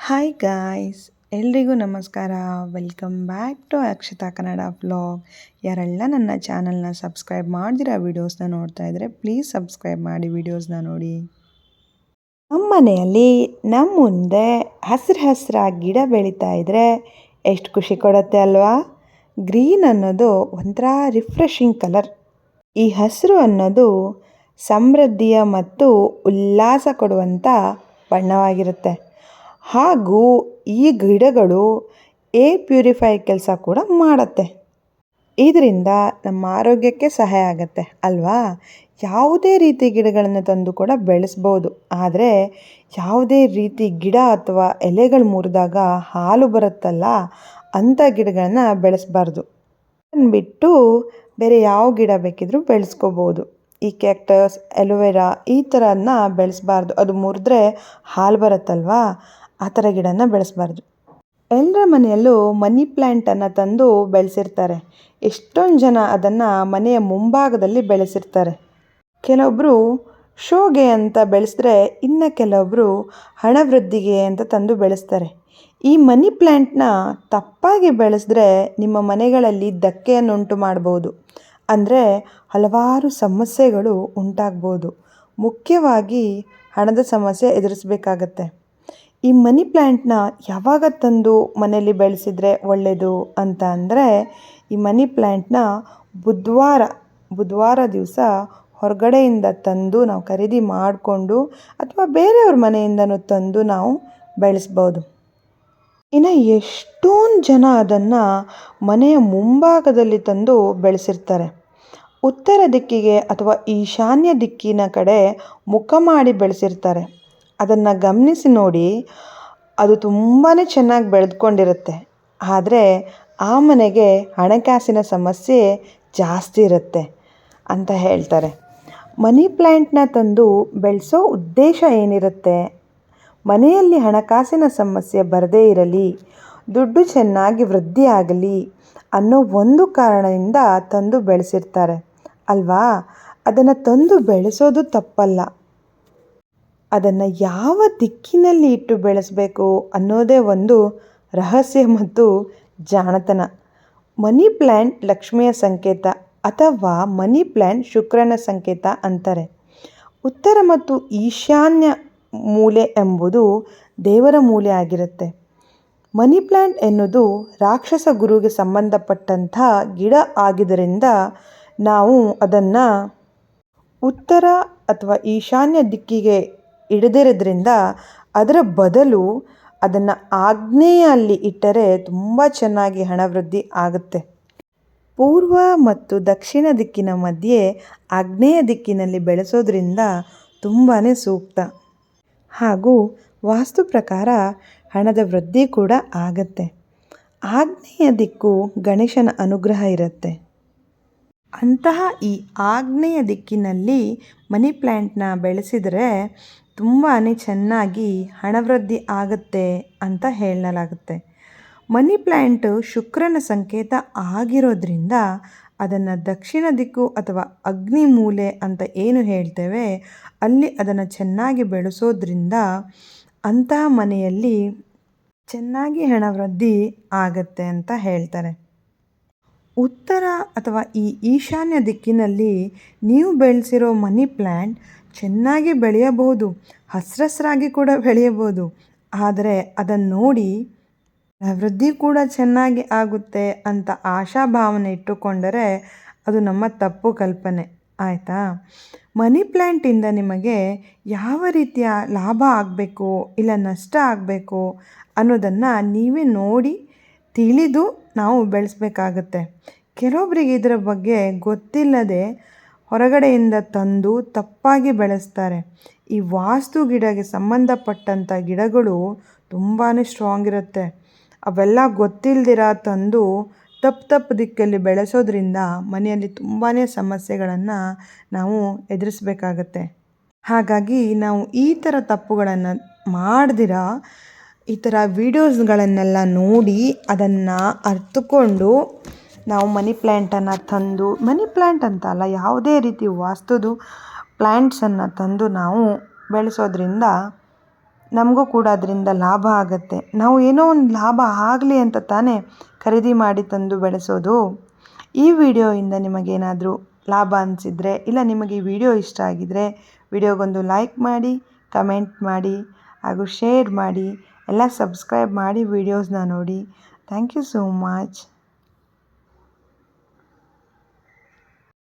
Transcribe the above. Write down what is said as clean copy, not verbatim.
Hi guys, ಎಲ್ರಿಗೂ ನಮಸ್ಕಾರ. Welcome back to Akshata Kannada vlog. ಯಾರೆಲ್ಲ ನನ್ನ ಚಾನಲ್ನ ಸಬ್ಸ್ಕ್ರೈಬ್ ಮಾಡ್ದಿರೋ ವೀಡಿಯೋಸ್ನ ನೋಡ್ತಾ ಇದ್ದರೆ ಪ್ಲೀಸ್ ಸಬ್ಸ್ಕ್ರೈಬ್ ಮಾಡಿ ವೀಡಿಯೋಸ್ನ ನೋಡಿ. ನಮ್ಮ ಮನೆಯಲ್ಲಿ ನಮ್ಮ ಮುಂದೆ ಹಸಿರಾಗಿ ಗಿಡ ಬೆಳೀತಾ ಇದ್ದರೆ ಎಷ್ಟು ಖುಷಿ ಕೊಡುತ್ತೆ ಅಲ್ವಾ? ಗ್ರೀನ್ ಅನ್ನೋದು ಒಂಥರ ರಿಫ್ರೆಶಿಂಗ್ ಕಲರ್. ಈ ಹಸಿರು ಅನ್ನೋದು ಸಮೃದ್ಧಿಯ ಮತ್ತು ಉಲ್ಲಾಸ ಕೊಡುವಂಥ ಬಣ್ಣವಾಗಿರುತ್ತೆ. ಹಾಗೂ ಈ ಗಿಡಗಳು ಏರ್ ಪ್ಯೂರಿಫೈ ಕೆಲಸ ಕೂಡ ಮಾಡುತ್ತೆ. ಇದರಿಂದ ನಮ್ಮ ಆರೋಗ್ಯಕ್ಕೆ ಸಹಾಯ ಆಗುತ್ತೆ ಅಲ್ವಾ? ಯಾವುದೇ ರೀತಿ ಗಿಡಗಳನ್ನು ತಂದು ಕೂಡ ಬೆಳೆಸ್ಬೋದು. ಆದರೆ ಯಾವುದೇ ರೀತಿ ಗಿಡ ಅಥವಾ ಎಲೆಗಳು ಮುರಿದಾಗ ಹಾಲು ಬರುತ್ತಲ್ಲ, ಅಂಥ ಗಿಡಗಳನ್ನ ಬೆಳೆಸಬಾರ್ದು. ಬಿಟ್ಟು ಬೇರೆ ಯಾವ ಗಿಡ ಬೇಕಿದ್ರೂ ಬೆಳೆಸ್ಕೋಬೋದು. ಈ ಕ್ಯಾಕ್ಟಸ್, ಎಲೋವೆರಾ ಈ ಥರನ ಬೆಳೆಸಬಾರ್ದು. ಅದು ಮುರಿದ್ರೆ ಹಾಲು ಬರುತ್ತಲ್ವಾ, ಆ ಥರ ಗಿಡನ ಬೆಳೆಸಬಾರ್ದು. ಎಲ್ಲರ ಮನೆಯಲ್ಲೂ ಮನಿ ಪ್ಲ್ಯಾಂಟನ್ನು ತಂದು ಬೆಳೆಸಿರ್ತಾರೆ. ಎಷ್ಟೊಂದು ಜನ ಅದನ್ನು ಮನೆಯ ಮುಂಭಾಗದಲ್ಲಿ ಬೆಳೆಸಿರ್ತಾರೆ. ಕೆಲವೊಬ್ಬರು ಶೋಗೆ ಅಂತ ಬೆಳೆಸಿದ್ರೆ, ಇನ್ನು ಕೆಲವೊಬ್ಬರು ಹಣವೃದ್ಧಿಗೆ ಅಂತ ತಂದು ಬೆಳೆಸ್ತಾರೆ. ಈ ಮನಿ ಪ್ಲ್ಯಾಂಟ್ನ ತಪ್ಪಾಗಿ ಬೆಳೆಸಿದ್ರೆ ನಿಮ್ಮ ಮನೆಗಳಲ್ಲಿ ಧಕ್ಕೆಯನ್ನುಂಟು ಮಾಡ್ಬೋದು. ಅಂದರೆ ಹಲವಾರು ಸಮಸ್ಯೆಗಳು ಉಂಟಾಗ್ಬೋದು. ಮುಖ್ಯವಾಗಿ ಹಣದ ಸಮಸ್ಯೆ ಎದುರಿಸಬೇಕಾಗತ್ತೆ. ಈ ಮನಿ ಪ್ಲ್ಯಾಂಟ್ನ ಯಾವಾಗ ತಂದು ಮನೆಯಲ್ಲಿ ಬೆಳೆಸಿದರೆ ಒಳ್ಳೆಯದು ಅಂತ ಅಂದರೆ, ಈ ಮನಿ ಪ್ಲ್ಯಾಂಟ್ನ ಬುಧವಾರ ದಿವಸ ಹೊರಗಡೆಯಿಂದ ತಂದು ನಾವು ಖರೀದಿ ಮಾಡಿಕೊಂಡು ಅಥವಾ ಬೇರೆಯವ್ರ ಮನೆಯಿಂದನೂ ತಂದು ನಾವು ಬೆಳೆಸ್ಬೋದು. ಇನ್ನು ಎಷ್ಟೊಂದು ಜನ ಅದನ್ನು ಮನೆಯ ಮುಂಭಾಗದಲ್ಲಿ ತಂದು ಬೆಳೆಸಿರ್ತಾರೆ. ಉತ್ತರ ದಿಕ್ಕಿಗೆ ಅಥವಾ ಈಶಾನ್ಯ ದಿಕ್ಕಿನ ಕಡೆ ಮುಖ ಮಾಡಿ ಬೆಳೆಸಿರ್ತಾರೆ. ಅದನ್ನು ಗಮನಿಸಿ ನೋಡಿ, ಅದು ತುಂಬಾ ಚೆನ್ನಾಗಿ ಬೆಳೆದುಕೊಂಡಿರುತ್ತೆ. ಆದರೆ ಆ ಮನೆಗೆ ಹಣಕಾಸಿನ ಸಮಸ್ಯೆ ಜಾಸ್ತಿ ಇರುತ್ತೆ ಅಂತ ಹೇಳ್ತಾರೆ. ಮನಿ ಪ್ಲ್ಯಾಂಟ್ನ ತಂದು ಬೆಳೆಸೋ ಉದ್ದೇಶ ಏನಿರುತ್ತೆ? ಮನೆಯಲ್ಲಿ ಹಣಕಾಸಿನ ಸಮಸ್ಯೆ ಬರದೇ ಇರಲಿ, ದುಡ್ಡು ಚೆನ್ನಾಗಿ ವೃದ್ಧಿ ಆಗಲಿ ಅನ್ನೋ ಒಂದು ಕಾರಣದಿಂದ ತಂದು ಬೆಳೆಸಿರ್ತಾರೆ ಅಲ್ವಾ? ಅದನ್ನು ತಂದು ಬೆಳೆಸೋದು ತಪ್ಪಲ್ಲ. ಅದನ್ನು ಯಾವ ದಿಕ್ಕಿನಲ್ಲಿ ಇಟ್ಟು ಬೆಳೆಸಬೇಕು ಅನ್ನೋದೇ ಒಂದು ರಹಸ್ಯ ಮತ್ತು ಜಾಣತನ. ಮನಿ ಪ್ಲ್ಯಾಂಟ್ ಲಕ್ಷ್ಮಿಯ ಸಂಕೇತ ಅಥವಾ ಮನಿ ಪ್ಲ್ಯಾಂಟ್ ಶುಕ್ರನ ಸಂಕೇತ ಅಂತಾರೆ. ಉತ್ತರ ಮತ್ತು ಈಶಾನ್ಯ ಮೂಲೆ ಎಂಬುದು ದೇವರ ಮೂಲೆ ಆಗಿರುತ್ತೆ. ಮನಿ ಪ್ಲ್ಯಾಂಟ್ ಎನ್ನುವುದು ರಾಕ್ಷಸ ಗುರುಗೆ ಸಂಬಂಧಪಟ್ಟಂಥ ಗಿಡ ಆಗಿದ್ದರಿಂದ ನಾವು ಅದನ್ನು ಉತ್ತರ ಅಥವಾ ಈಶಾನ್ಯ ದಿಕ್ಕಿಗೆ ಇಡದಿರೋದ್ರಿಂದ ಅದರ ಬದಲು ಅದನ್ನು ಆಗ್ನೇಯಲ್ಲಿ ಇಟ್ಟರೆ ತುಂಬ ಚೆನ್ನಾಗಿ ಹಣವೃದ್ಧಿ ಆಗುತ್ತೆ. ಪೂರ್ವ ಮತ್ತು ದಕ್ಷಿಣ ದಿಕ್ಕಿನ ಮಧ್ಯೆ ಆಗ್ನೇಯ ದಿಕ್ಕಿನಲ್ಲಿ ಬೆಳೆಸೋದ್ರಿಂದ ತುಂಬಾ ಸೂಕ್ತ. ಹಾಗೂ ವಾಸ್ತು ಪ್ರಕಾರ ಹಣದ ವೃದ್ಧಿ ಕೂಡ ಆಗುತ್ತೆ. ಆಗ್ನೇಯ ದಿಕ್ಕು ಗಣೇಶನ ಅನುಗ್ರಹ ಇರುತ್ತೆ. ಅಂತಹ ಈ ಆಗ್ನೇಯ ದಿಕ್ಕಿನಲ್ಲಿ ಮನಿ ಪ್ಲ್ಯಾಂಟ್ನ ಬೆಳೆಸಿದರೆ ತುಂಬಾ ಚೆನ್ನಾಗಿ ಹಣವೃದ್ಧಿ ಆಗುತ್ತೆ ಅಂತ ಹೇಳಲಾಗುತ್ತೆ. ಮನಿ ಪ್ಲ್ಯಾಂಟು ಶುಕ್ರನ ಸಂಕೇತ ಆಗಿರೋದ್ರಿಂದ ಅದನ್ನು ದಕ್ಷಿಣ ದಿಕ್ಕು ಅಥವಾ ಅಗ್ನಿ ಮೂಲೆ ಅಂತ ಏನು ಹೇಳ್ತೇವೆ, ಅಲ್ಲಿ ಅದನ್ನು ಚೆನ್ನಾಗಿ ಬೆಳೆಸೋದ್ರಿಂದ ಅಂತಹ ಮನೆಯಲ್ಲಿ ಚೆನ್ನಾಗಿ ಹಣವೃದ್ಧಿ ಆಗತ್ತೆ ಅಂತ ಹೇಳ್ತಾರೆ. ಉತ್ತರ ಅಥವಾ ಈ ಈಶಾನ್ಯ ದಿಕ್ಕಿನಲ್ಲಿ ನೀವು ಬೆಳೆಸಿರೋ ಮನಿ ಪ್ಲ್ಯಾಂಟ್ ಚೆನ್ನಾಗಿ ಬೆಳೆಯಬಹುದು, ಹಸ್ರಾಗಿ ಕೂಡ ಬೆಳೆಯಬಹುದು. ಆದರೆ ಅದನ್ನು ನೋಡಿ ವೃದ್ಧಿ ಕೂಡ ಚೆನ್ನಾಗಿ ಆಗುತ್ತೆ ಅಂತ ಆಶಾಭಾವನೆ ಇಟ್ಟುಕೊಂಡರೆ ಅದು ನಮ್ಮ ತಪ್ಪು ಕಲ್ಪನೆ ಆಯಿತಾ? ಮನಿ ಪ್ಲ್ಯಾಂಟಿಂದ ನಿಮಗೆ ಯಾವ ರೀತಿಯ ಲಾಭ ಆಗಬೇಕು ಇಲ್ಲ ನಷ್ಟ ಆಗಬೇಕು ಅನ್ನೋದನ್ನು ನೀವೇ ನೋಡಿ ತಿಳಿದು ನಾವು ಬೆಳೆಸಬೇಕಾಗತ್ತೆ. ಕೆಲವೊಬ್ಬರಿಗೆ ಇದರ ಬಗ್ಗೆ ಗೊತ್ತಿಲ್ಲದೆ ಹೊರಗಡೆಯಿಂದ ತಂದು ತಪ್ಪಾಗಿ ಬೆಳೆಸ್ತಾರೆ. ಈ ವಾಸ್ತು ಗಿಡಕ್ಕೆ ಸಂಬಂಧಪಟ್ಟಂಥ ಗಿಡಗಳು ತುಂಬಾ ಸ್ಟ್ರಾಂಗ್ ಇರುತ್ತೆ. ಅವೆಲ್ಲ ಗೊತ್ತಿಲ್ದಿರ ತಂದು ತಪ್ಪು ದಿಕ್ಕಲ್ಲಿ ಬೆಳೆಸೋದ್ರಿಂದ ಮನೆಯಲ್ಲಿ ತುಂಬಾ ಸಮಸ್ಯೆಗಳನ್ನು ನಾವು ಎದುರಿಸಬೇಕಾಗತ್ತೆ. ಹಾಗಾಗಿ ನಾವು ಈ ಥರ ತಪ್ಪುಗಳನ್ನು ಮಾಡ್ದಿರ ಈ ಥರ ವೀಡಿಯೋಸ್ಗಳನ್ನೆಲ್ಲ ನೋಡಿ ಅದನ್ನು ಅರ್ಥಕೊಂಡು ನಾವು ಮನಿ ಪ್ಲ್ಯಾಂಟನ್ನು ತಂದು, ಮನಿ ಪ್ಲ್ಯಾಂಟ್ ಅಂತ ಅಲ್ಲ, ಯಾವುದೇ ರೀತಿ ವಾಸ್ತುದು ಪ್ಲ್ಯಾಂಟ್ಸನ್ನು ತಂದು ನಾವು ಬೆಳೆಸೋದ್ರಿಂದ ನಮಗೂ ಕೂಡ ಅದರಿಂದ ಲಾಭ ಆಗುತ್ತೆ. ನಾವು ಏನೋ ಒಂದು ಲಾಭ ಆಗಲಿ ಅಂತ ತಾನೇ ಖರೀದಿ ಮಾಡಿ ತಂದು ಬೆಳೆಸೋದು. ಈ ವಿಡಿಯೋಯಿಂದ ನಿಮಗೇನಾದರೂ ಲಾಭ ಅನಿಸಿದರೆ ಇಲ್ಲ ನಿಮಗೆ ಈ ವಿಡಿಯೋ ಇಷ್ಟ ಆಗಿದರೆ ವಿಡಿಯೋಗೊಂದು ಲೈಕ್ ಮಾಡಿ, ಕಮೆಂಟ್ ಮಾಡಿ ಹಾಗೂ ಶೇರ್ ಮಾಡಿ, ಎಲ್ಲ ಸಬ್ಸ್ಕ್ರೈಬ್ ಮಾಡಿ ವಿಡಿಯೋಸ್ನ ನೋಡಿ. Thank you so much.